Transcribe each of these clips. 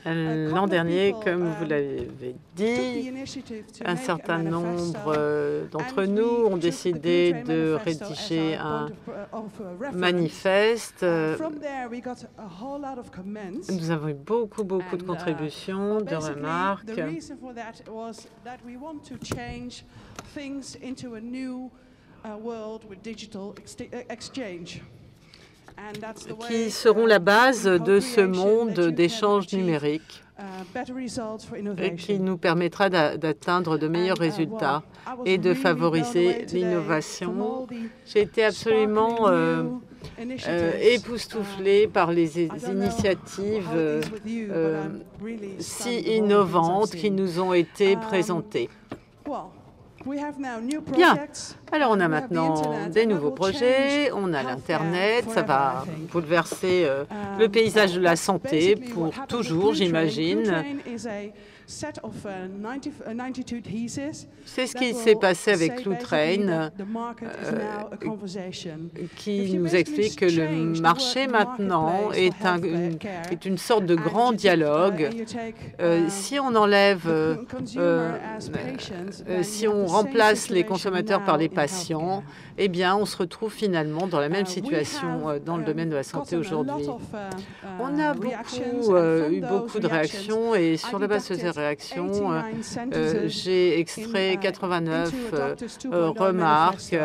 L'an dernier, comme vous l'avez dit, un certain nombre d'entre nous ont décidé de rédiger un manifeste. Nous avons eu beaucoup de contributions, de remarques. Qui seront la base de ce monde d'échange numérique et qui nous permettra d'atteindre de meilleurs résultats et de favoriser l'innovation. J'ai été absolument époustouflée par les initiatives si innovantes qui nous ont été présentées. Bien, alors on a maintenant des nouveaux projets, on a l'Internet, ça va bouleverser le paysage de la santé pour toujours, j'imagine. C'est ce qui s'est passé avec Lou Train, qui nous explique que le marché maintenant est une sorte de grand dialogue. Si on enlève, si on remplace les consommateurs par les patients, eh bien, on se retrouve finalement dans la même situation dans le domaine de la santé aujourd'hui. On a eu beaucoup de réactions et sur la base de ces réactions, j'ai extrait 89 remarques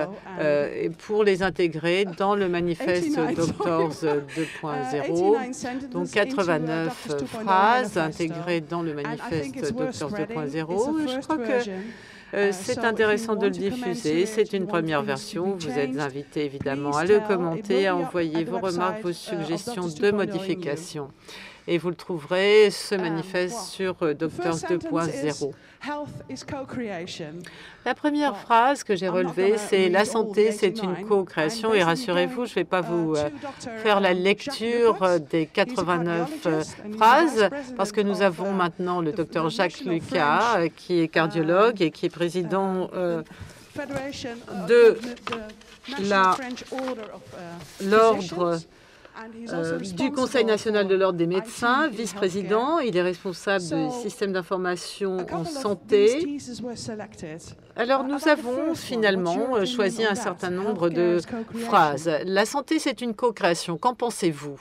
pour les intégrer dans le manifeste Doctors 2.0. Donc 89 phrases intégrées dans le manifeste Doctors 2.0. Je crois que c'est intéressant de le diffuser. C'est une première version. Vous êtes invités évidemment à le commenter, à envoyer vos remarques, vos suggestions de modification. Et vous le trouverez, ce manifeste, sur Doctors 2.0. La première phrase que j'ai relevée, c'est « La santé, c'est une co-création ». Et rassurez-vous, je ne vais pas vous faire la lecture des 89 phrases, parce que nous avons maintenant le docteur Jacques Lucas, qui est cardiologue et qui est président de l'ordre du Conseil national de l'ordre des médecins, vice-président. Il est responsable du système d'information en santé. Alors, nous avons finalement choisi un certain nombre de phrases. La santé, c'est une co-création. Qu'en pensez-vous?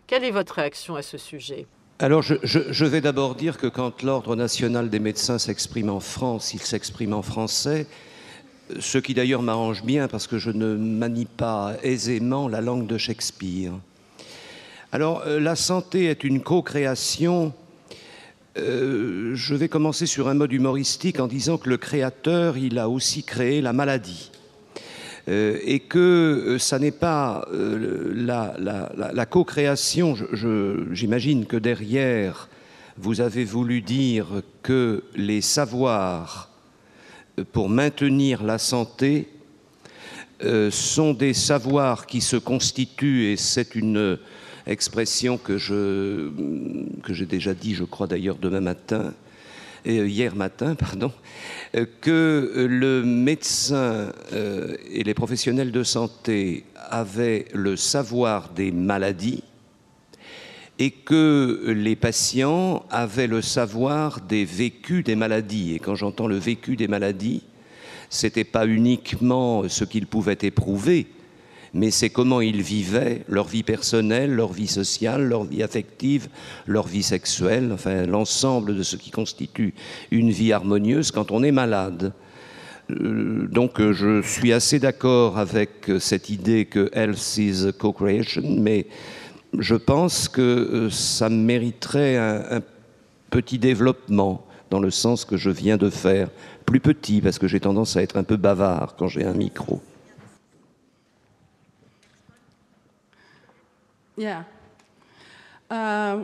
Quelle est votre réaction à ce sujet? Alors, je vais d'abord dire que quand l'Ordre national des médecins s'exprime en France, il s'exprime en français, ce qui d'ailleurs m'arrange bien parce que je ne manie pas aisément la langue de Shakespeare. Alors, la santé est une co-création. Je vais commencer sur un mode humoristique en disant que le créateur, il a aussi créé la maladie. Et que ça n'est pas la co-création. J'imagine que derrière, vous avez voulu dire que les savoirs pour maintenir la santé sont des savoirs qui se constituent, et c'est une expression que j'ai déjà dit, je crois d'ailleurs hier matin, que le médecin et les professionnels de santé avaient le savoir des maladies et que les patients avaient le savoir des vécus des maladies. Et quand j'entends le vécu des maladies, c'était pas uniquement ce qu'ils pouvaient éprouver, mais c'est comment ils vivaient leur vie personnelle, leur vie sociale, leur vie affective, leur vie sexuelle, enfin l'ensemble de ce qui constitue une vie harmonieuse quand on est malade. Donc je suis assez d'accord avec cette idée que health is co-creation, mais je pense que ça mériterait un petit développement dans le sens que je viens de faire, plus petit, parce que j'ai tendance à être un peu bavard quand j'ai un micro. La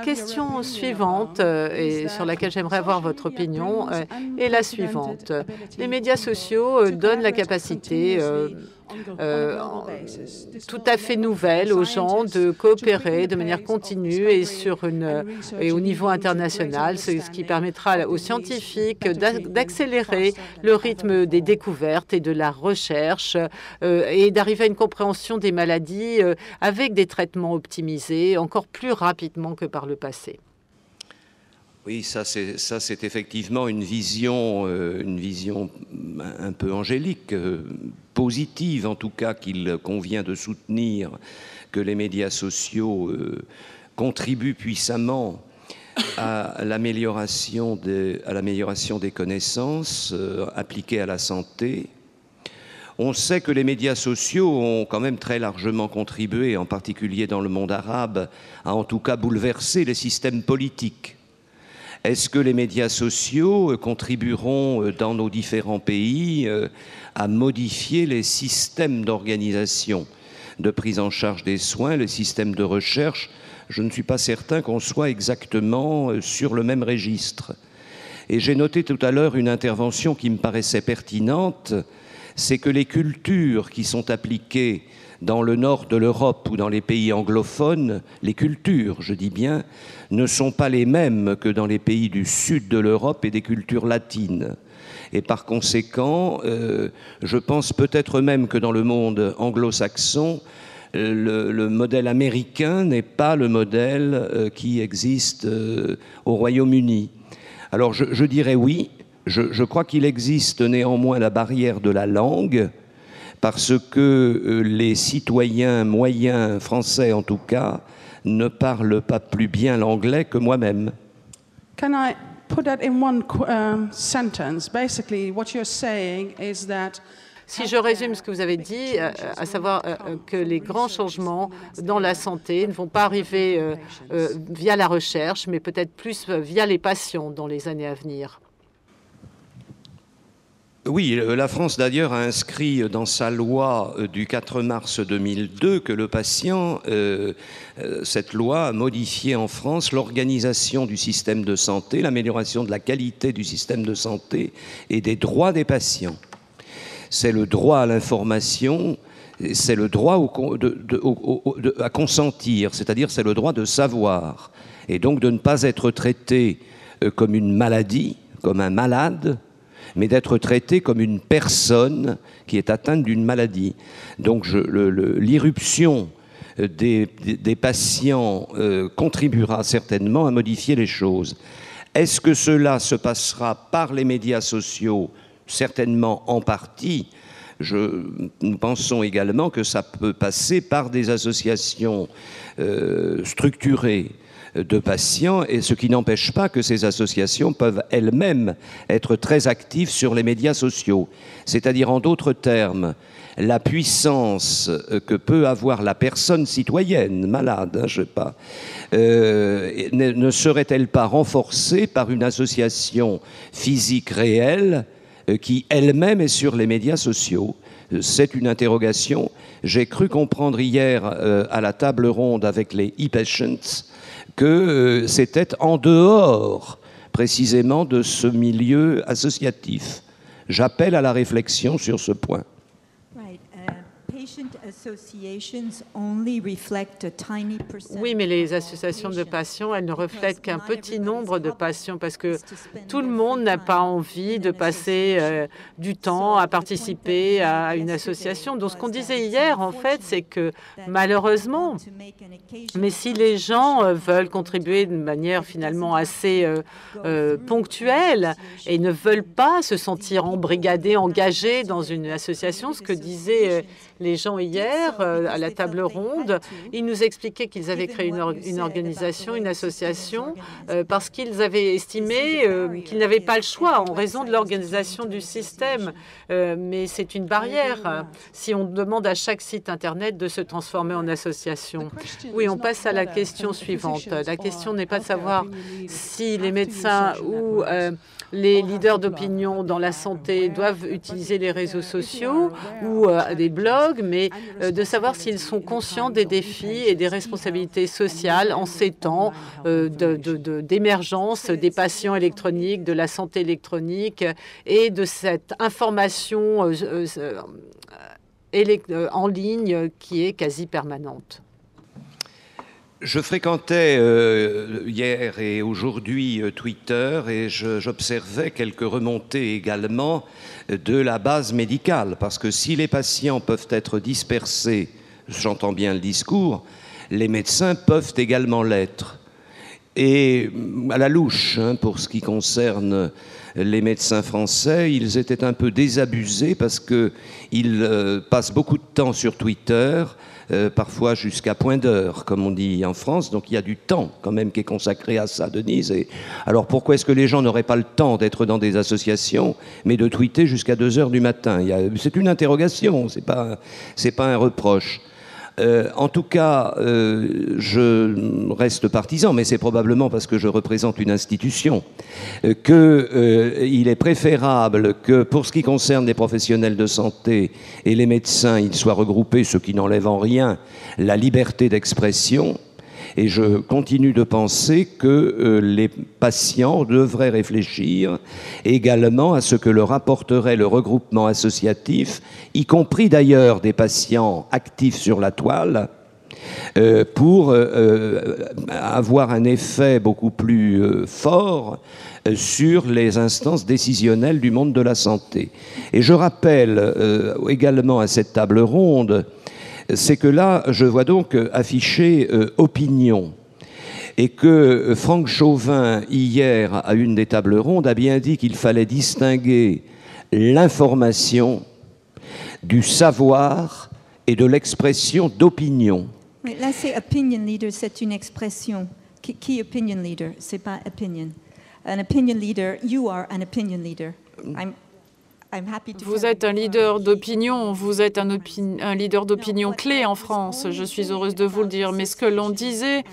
question suivante, et sur laquelle j'aimerais avoir votre opinion, est la suivante. Les médias sociaux donnent la capacité tout à fait nouvelle aux gens de coopérer de manière continue et au niveau international, ce qui permettra aux scientifiques d'accélérer le rythme des découvertes et de la recherche et d'arriver à une compréhension des maladies avec des traitements optimisés encore plus rapidement que par le passé. Oui, ça c'est effectivement une vision un peu angélique, positive en tout cas, qu'il convient de soutenir, que les médias sociaux contribuent puissamment à l'amélioration des connaissances appliquées à la santé. On sait que les médias sociaux ont quand même très largement contribué, en particulier dans le monde arabe, à en tout cas bouleverser les systèmes politiques. Est-ce que les médias sociaux contribueront dans nos différents pays à modifier les systèmes d'organisation, de prise en charge des soins, les systèmes de recherche? Je ne suis pas certain qu'on soit exactement sur le même registre. Et j'ai noté tout à l'heure une intervention qui me paraissait pertinente, c'est que les cultures qui sont appliquées dans le nord de l'Europe ou dans les pays anglophones, les cultures, je dis bien, ne sont pas les mêmes que dans les pays du sud de l'Europe et des cultures latines. Et par conséquent, je pense peut-être même que dans le monde anglo-saxon, le modèle américain n'est pas le modèle qui existe au Royaume-Uni. Alors je dirais oui, je crois qu'il existe néanmoins la barrière de la langue, parce que les citoyens moyens, français en tout cas, ne parlent pas plus bien l'anglais que moi-même. Can I put that in one sentence? Basically, what you're saying is that si je résume ce que vous avez dit, à savoir que les grands changements dans la santé ne vont pas arriver via la recherche, mais peut-être plus via les patients dans les années à venir. Oui, la France d'ailleurs a inscrit dans sa loi du 4 mars 2002 que le patient, cette loi a modifié en France l'organisation du système de santé, l'amélioration de la qualité du système de santé et des droits des patients. C'est le droit à l'information, c'est le droit à consentir, c'est-à-dire c'est le droit de savoir, et donc de ne pas être traité comme une maladie, comme un malade, mais d'être traité comme une personne qui est atteinte d'une maladie. Donc l'irruption des patients contribuera certainement à modifier les choses. Est-ce que cela se passera par les médias sociaux? Certainement en partie. Nous pensons également que ça peut passer par des associations structurées de patients, et ce qui n'empêche pas que ces associations peuvent elles-mêmes être très actives sur les médias sociaux. C'est-à-dire, en d'autres termes, la puissance que peut avoir la personne citoyenne, malade, je sais pas, ne serait-elle pas renforcée par une association physique réelle qui elle-même est sur les médias sociaux? C'est une interrogation. J'ai cru comprendre hier à la table ronde avec les e-patients que c'était en dehors précisément de ce milieu associatif. J'appelle à la réflexion sur ce point. Oui, mais les associations de patients, elles ne reflètent qu'un petit nombre de patients parce que tout le monde n'a pas envie de passer du temps à participer à une association. Donc, ce qu'on disait hier, en fait, c'est que malheureusement, mais si les gens veulent contribuer de manière finalement assez ponctuelle et ne veulent pas se sentir embrigadés, engagés dans une association, ce que disaient les gens hier à la table ronde, ils nous expliquaient qu'ils avaient créé une organisation, une association, parce qu'ils avaient estimé qu'ils n'avaient pas le choix en raison de l'organisation du système. Mais c'est une barrière si on demande à chaque site Internet de se transformer en association. Oui, on passe à la question suivante. La question n'est pas de savoir si les médecins ou les leaders d'opinion dans la santé doivent utiliser les réseaux sociaux ou des blogs, mais de savoir s'ils sont conscients des défis et des responsabilités sociales en ces temps d'émergence des patients électroniques, de la santé électronique et de cette information en ligne qui est quasi permanente. Je fréquentais hier et aujourd'hui Twitter et j'observais quelques remontées également de la base médicale, parce que si les patients peuvent être dispersés, j'entends bien le discours, les médecins peuvent également l'être. Et à la louche, pour ce qui concerne les médecins français, ils étaient un peu désabusés parce qu'ils passent beaucoup de temps sur Twitter, parfois jusqu'à point d'heure, comme on dit en France. Donc il y a du temps quand même qui est consacré à ça, Denise. Et alors pourquoi est-ce que les gens n'auraient pas le temps d'être dans des associations, mais de tweeter jusqu'à 2 heures du matin? C'est une interrogation, c'est pas un reproche. En tout cas, je reste partisan, mais c'est probablement parce que je représente une institution, qu'il est préférable que, pour ce qui concerne les professionnels de santé et les médecins, ils soient regroupés, ce qui n'enlève en rien la liberté d'expression. Et je continue de penser que les patients devraient réfléchir également à ce que leur apporterait le regroupement associatif, y compris d'ailleurs des patients actifs sur la toile, pour avoir un effet beaucoup plus fort sur les instances décisionnelles du monde de la santé. Et je rappelle également à cette table ronde, c'est que là, je vois donc afficher opinion. Et que Franck Chauvin, hier, à une des tables rondes, a bien dit qu'il fallait distinguer l'information du savoir et de l'expression d'opinion. Oui, là, c'est opinion leader, c'est une expression. Qui opinion leader? C'est pas opinion. An opinion leader, you are an opinion leader. Vous êtes un leader d'opinion, vous êtes un leader d'opinion clé en France, je suis heureuse de vous le dire. Mais ce que l'on disait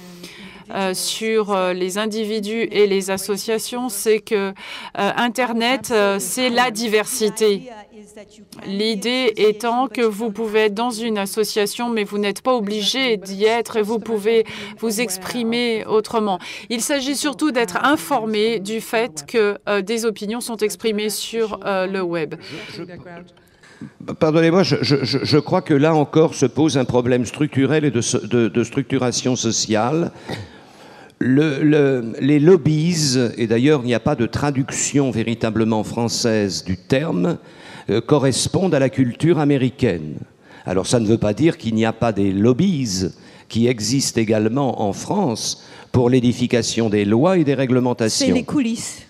sur les individus et les associations, c'est que Internet, c'est la diversité. L'idée étant que vous pouvez être dans une association, mais vous n'êtes pas obligé d'y être et vous pouvez vous exprimer autrement. Il s'agit surtout d'être informé du fait que des opinions sont exprimées sur le web. Pardonnez-moi, je crois que là encore se pose un problème structurel et de structuration sociale. Les lobbies, et d'ailleurs il n'y a pas de traduction véritablement française du terme, correspondent à la culture américaine. Alors ça ne veut pas dire qu'il n'y a pas des lobbies qui existent également en France pour l'édification des lois et des réglementations. C'est les coulisses.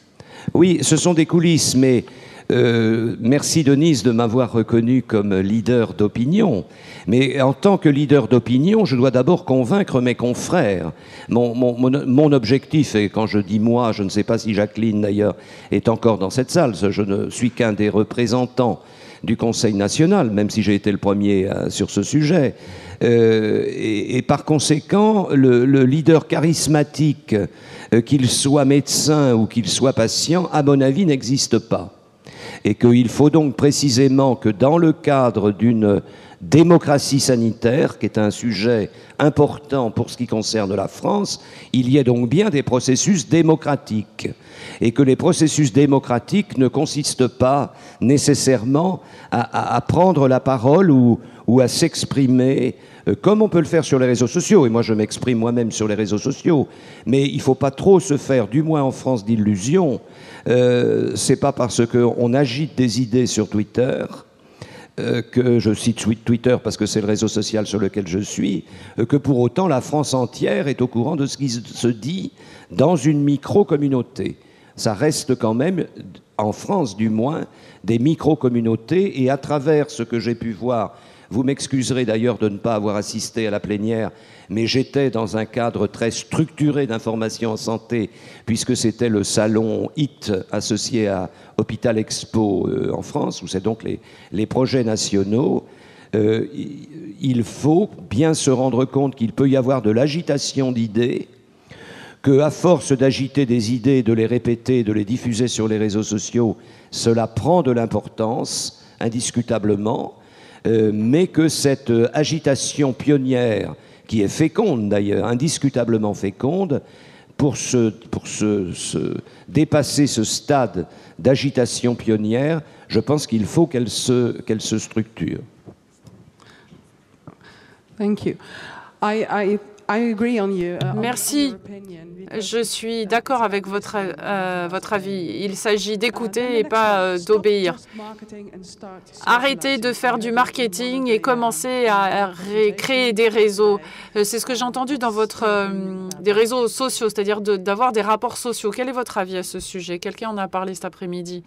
Oui, ce sont des coulisses, mais merci Denise de m'avoir reconnu comme leader d'opinion. Mais en tant que leader d'opinion, je dois d'abord convaincre mes confrères. Mon objectif, et quand je dis moi, je ne sais pas si Jacqueline d'ailleurs est encore dans cette salle, je ne suis qu'un des représentants du Conseil national, même si j'ai été le premier sur ce sujet. Et par conséquent, le leader charismatique, qu'il soit médecin ou qu'il soit patient, à mon avis, n'existe pas. Et qu'il faut donc précisément que dans le cadre d'une démocratie sanitaire, qui est un sujet important pour ce qui concerne la France, il y ait donc bien des processus démocratiques. Et que les processus démocratiques ne consistent pas nécessairement à prendre la parole ou à s'exprimer comme on peut le faire sur les réseaux sociaux. Et moi, je m'exprime moi-même sur les réseaux sociaux. Mais il ne faut pas trop se faire, du moins en France, d'illusions. C'est pas parce qu'on agite des idées sur Twitter que je cite Twitter parce que c'est le réseau social sur lequel je suis, que pour autant la France entière est au courant de ce qui se dit dans une micro-communauté. Ça reste quand même, en France du moins, des micro-communautés, et à travers ce que j'ai pu voir, vous m'excuserez d'ailleurs de ne pas avoir assisté à la plénière, mais j'étais dans un cadre très structuré d'information en santé, puisque c'était le salon HIT associé à Hôpital Expo en France, où c'est donc les projets nationaux. Il faut bien se rendre compte qu'il peut y avoir de l'agitation d'idées, qu'à force d'agiter des idées, de les répéter, de les diffuser sur les réseaux sociaux, cela prend de l'importance, indiscutablement, mais que cette agitation pionnière, qui est féconde d'ailleurs, indiscutablement féconde, pour dépasser ce stade d'agitation pionnière, je pense qu'il faut qu'elle se structure. Thank you. I agree on you. Merci. Je suis d'accord avec votre avis. Il s'agit d'écouter et pas d'obéir. Arrêtez de faire du marketing et commencez à créer des réseaux. C'est ce que j'ai entendu dans des réseaux sociaux, c'est-à-dire d'avoir des rapports sociaux. Quel est votre avis à ce sujet? Quelqu'un en a parlé cet après-midi.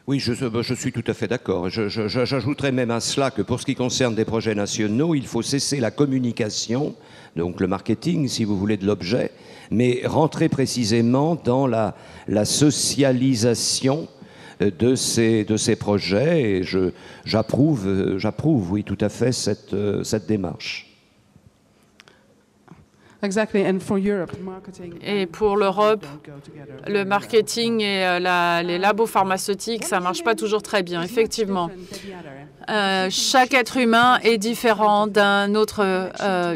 Oui, je suis tout à fait d'accord. J'ajouterais même à cela que pour ce qui concerne des projets nationaux, il faut cesser la communication, donc le marketing, si vous voulez, de l'objet, mais rentrer précisément dans la socialisation de ces projets. Et j'approuve, oui, tout à fait cette démarche. Et pour l'Europe, le marketing et les labos pharmaceutiques, ça ne marche pas toujours très bien, effectivement. Chaque être humain est différent d'un autre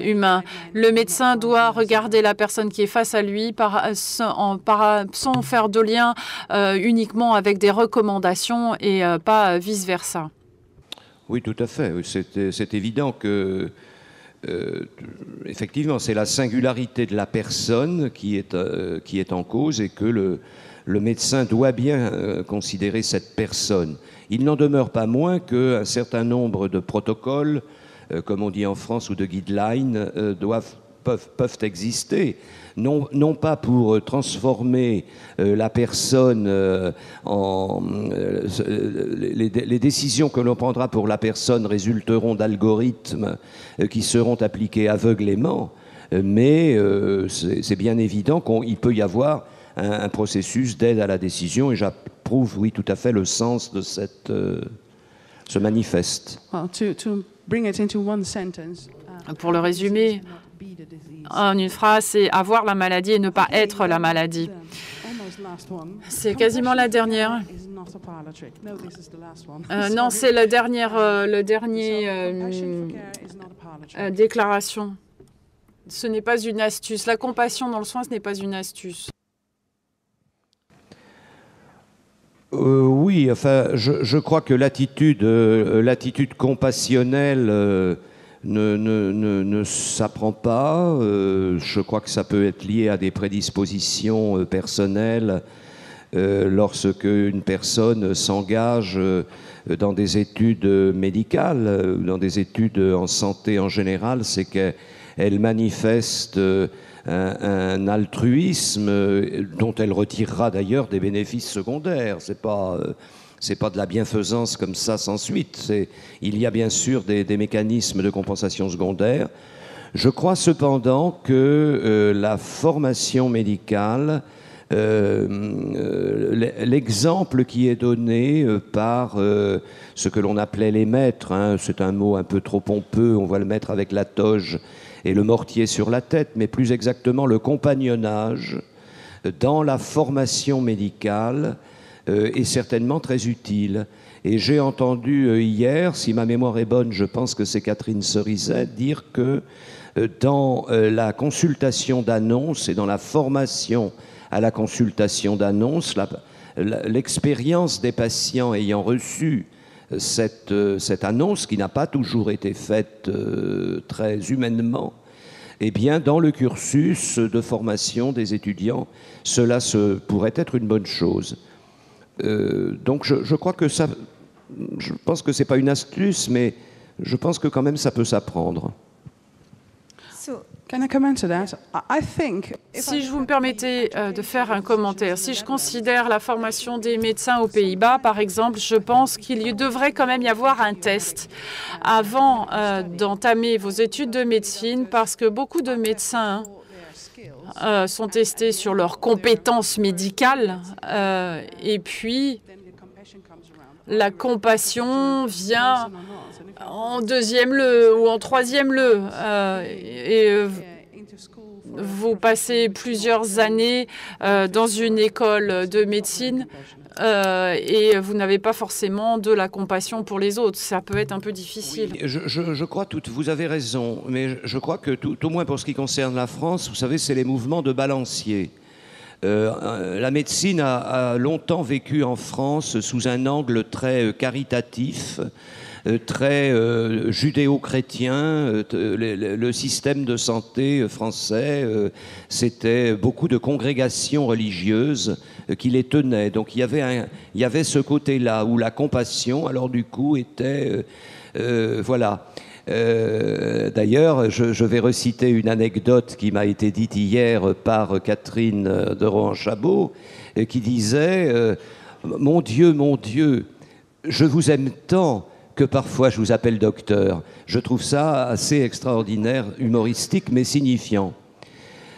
humain. Le médecin doit regarder la personne qui est face à lui sans faire de lien uniquement avec des recommandations et pas vice-versa. Oui, tout à fait. C'est évident que effectivement, c'est la singularité de la personne qui est en cause et que le médecin doit bien considérer cette personne. Il n'en demeure pas moins qu'un certain nombre de protocoles, comme on dit en France, ou de guidelines, peuvent exister. Non pas pour transformer la personne les décisions que l'on prendra pour la personne résulteront d'algorithmes qui seront appliqués aveuglément, mais c'est bien évident qu'il peut y avoir un processus d'aide à la décision, et j'approuve, oui, tout à fait le sens de ce manifeste. Pour le résumer, en une phrase, c'est avoir la maladie et ne pas être la maladie. C'est quasiment la dernière. Non, c'est le dernier déclaration. Ce n'est pas une astuce. La compassion dans le soin, ce n'est pas une astuce. Oui, enfin, je crois que l'attitude compassionnelle ne s'apprend pas. Je crois que ça peut être lié à des prédispositions personnelles lorsque une personne s'engage dans des études médicales, dans des études en santé en général, c'est qu'elle manifeste un altruisme dont elle retirera d'ailleurs des bénéfices secondaires. C'est pas de la bienfaisance comme ça sans suite. Il y a bien sûr des mécanismes de compensation secondaire. Je crois cependant que la formation médicale, l'exemple qui est donné par ce que l'on appelait les maîtres, hein, c'est un mot un peu trop pompeux, on va le mettre avec la toge et le mortier sur la tête, mais plus exactement le compagnonnage dans la formation médicale est certainement très utile. Et j'ai entendu hier, si ma mémoire est bonne, je pense que c'est Catherine Cerizet, dire que dans la consultation d'annonce et dans la formation à la consultation d'annonce, l'expérience des patients ayant reçu cette annonce, qui n'a pas toujours été faite très humainement, eh bien, dans le cursus de formation des étudiants, cela pourrait être une bonne chose. Donc je crois que ça, je pense que c'est pas une astuce, mais je pense que quand même ça peut s'apprendre. Si je vous me permettez de faire un commentaire, si je considère la formation des médecins aux Pays-Bas, par exemple, je pense qu'il devrait quand même y avoir un test avant d'entamer vos études de médecine, parce que beaucoup de médecins sont testés sur leurs compétences médicales et puis la compassion vient en deuxième lieu ou en troisième lieu. vous passez plusieurs années dans une école de médecine et vous n'avez pas forcément de la compassion pour les autres. Ça peut être un peu difficile. Oui, je crois, vous avez raison, mais je crois que tout au moins pour ce qui concerne la France, vous savez, c'est les mouvements de balancier. La médecine a longtemps vécu en France sous un angle très caritatif, très judéo-chrétien. Le système de santé français, c'était beaucoup de congrégations religieuses qui les tenaient. Donc il y avait ce côté-là où la compassion, alors du coup, était... voilà. D'ailleurs, je vais reciter une anecdote qui m'a été dite hier par Catherine de Rohan-Chabot, qui disait mon Dieu, je vous aime tant que parfois je vous appelle docteur. Je trouve ça assez extraordinaire, humoristique, mais signifiant.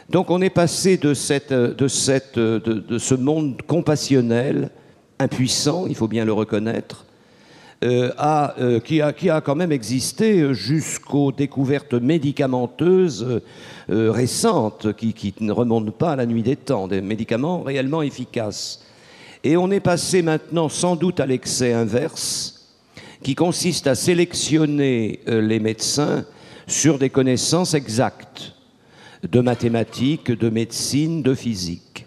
Donc on est passé de ce monde compassionnel, impuissant, il faut bien le reconnaître, qui a quand même existé jusqu'aux découvertes médicamenteuses récentes, qui ne remontent pas à la nuit des temps, des médicaments réellement efficaces. Et on est passé maintenant sans doute à l'excès inverse, qui consiste à sélectionner les médecins sur des connaissances exactes de mathématiques, de médecine, de physique.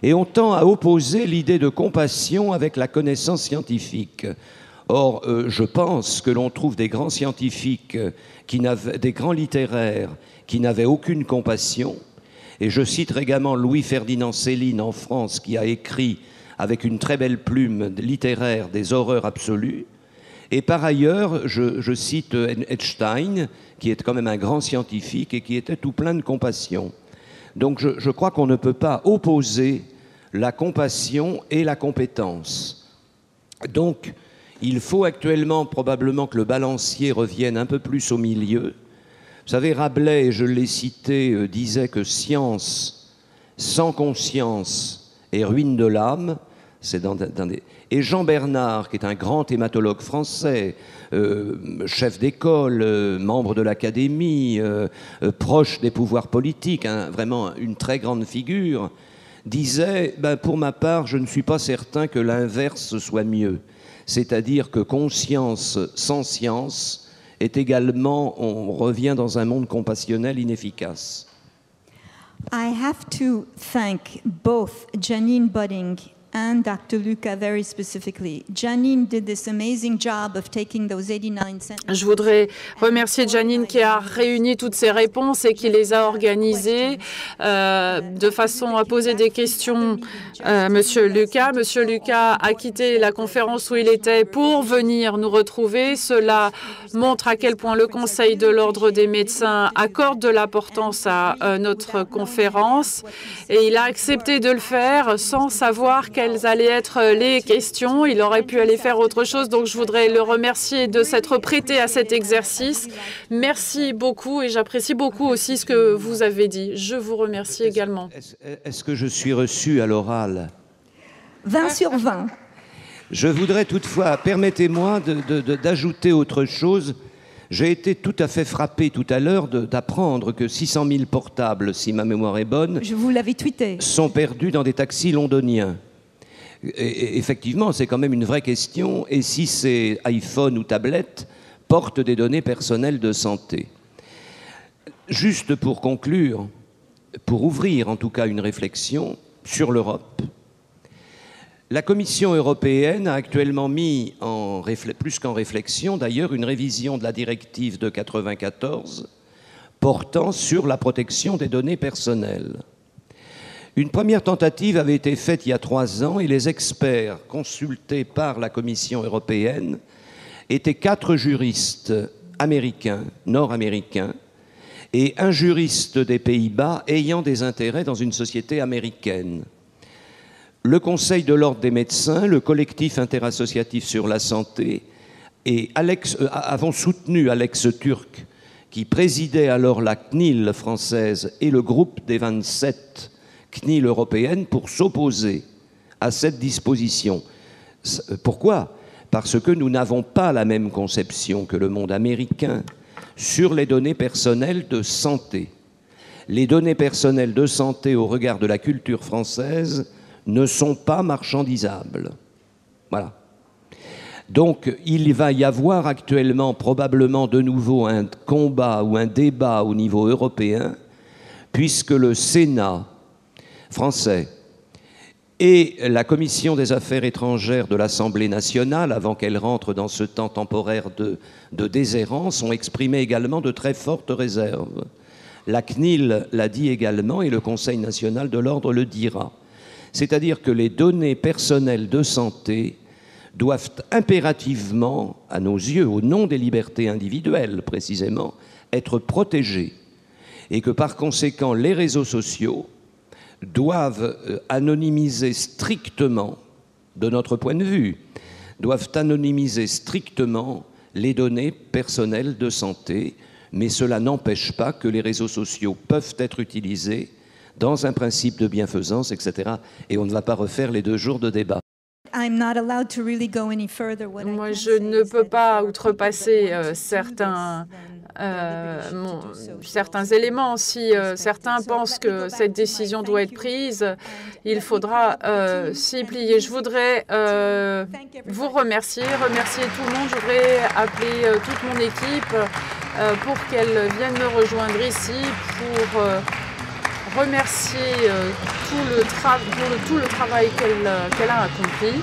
Et on tend à opposer l'idée de compassion avec la connaissance scientifique. Or, je pense que l'on trouve des grands scientifiques, des grands littéraires qui n'avaient aucune compassion. Et je cite également Louis-Ferdinand Céline en France, qui a écrit avec une très belle plume littéraire des horreurs absolues. Et par ailleurs, je cite Einstein, qui est quand même un grand scientifique et qui était tout plein de compassion. Donc je crois qu'on ne peut pas opposer la compassion et la compétence. Donc, il faut actuellement probablement que le balancier revienne un peu plus au milieu. Vous savez, Rabelais, je l'ai cité, disait que science sans conscience est ruine de l'âme. Et Jean Bernard, qui est un grand hématologue français, chef d'école, membre de l'Académie, proche des pouvoirs politiques, vraiment une très grande figure, disait pour ma part, je ne suis pas certain que l'inverse soit mieux. C'est-à-dire que conscience sans science est également, on revient dans un monde compassionnel inefficace. I have to thank both Janine Budding and Dr. Luca very specifically. Janine did this amazing job of taking those 89 sentences. Je voudrais remercier Janine qui a réuni toutes ces réponses et qui les a organisées de façon à poser des questions à Monsieur Luca. Monsieur Luca a quitté la conférence où il était pour venir nous retrouver. Cela montre à quel point le Conseil de l'Ordre des médecins accorde de l'importance à notre conférence et il a accepté de le faire sans savoir quelles allaient être les questions. Il aurait pu aller faire autre chose, donc je voudrais le remercier de s'être prêté à cet exercice. Merci beaucoup et j'apprécie beaucoup aussi ce que vous avez dit. Je vous remercie également. Est-ce que je suis reçu à l'oral? 20 sur 20. Je voudrais toutefois, permettez-moi d'ajouter autre chose. J'ai été tout à fait frappé tout à l'heure d'apprendre que 600 000 portables, si ma mémoire est bonne, je vous l'avais tweeté, sont perdus dans des taxis londoniens. Et effectivement, c'est quand même une vraie question. Et si ces iPhones ou tablettes portent des données personnelles de santé? Juste pour conclure, pour ouvrir en tout cas une réflexion sur l'Europe, la Commission européenne a actuellement mis plus qu'en réflexion d'ailleurs une révision de la directive de 1994 portant sur la protection des données personnelles. Une première tentative avait été faite il y a 3 ans et les experts consultés par la Commission européenne étaient 4 juristes américains, nord-américains, et un juriste des Pays-Bas ayant des intérêts dans une société américaine. Le Conseil de l'Ordre des médecins, le collectif interassociatif sur la santé et avons soutenu Alex Türk, qui présidait alors la CNIL française et le groupe des 27 CNIL européenne pour s'opposer à cette disposition. Pourquoi? Parce que nous n'avons pas la même conception que le monde américain sur les données personnelles de santé. les données personnelles de santé au regard de la culture française ne sont pas marchandisables. Voilà. Donc, il va y avoir actuellement probablement de nouveau un combat ou un débat au niveau européen, puisque le Sénat français et la Commission des affaires étrangères de l'Assemblée nationale, avant qu'elle rentre dans ce temps temporaire de déshérence, ont exprimé également de très fortes réserves. La CNIL l'a dit également et le Conseil national de l'ordre le dira. C'est-à-dire que les données personnelles de santé doivent impérativement, à nos yeux, au nom des libertés individuelles précisément, être protégées. Et que par conséquent, les réseaux sociaux doivent anonymiser strictement, de notre point de vue, doivent anonymiser strictement les données personnelles de santé, mais cela n'empêche pas que les réseaux sociaux peuvent être utilisés dans un principe de bienfaisance, etc. Et on ne va pas refaire les 2 jours de débat. Moi, je ne peux pas outrepasser certains éléments. Si certains pensent que cette décision doit être prise, il faudra s'y plier. Je voudrais vous remercier tout le monde. Je voudrais appeler toute mon équipe pour qu'elle vienne me rejoindre ici pour remercier tout le travail qu'elle a accompli.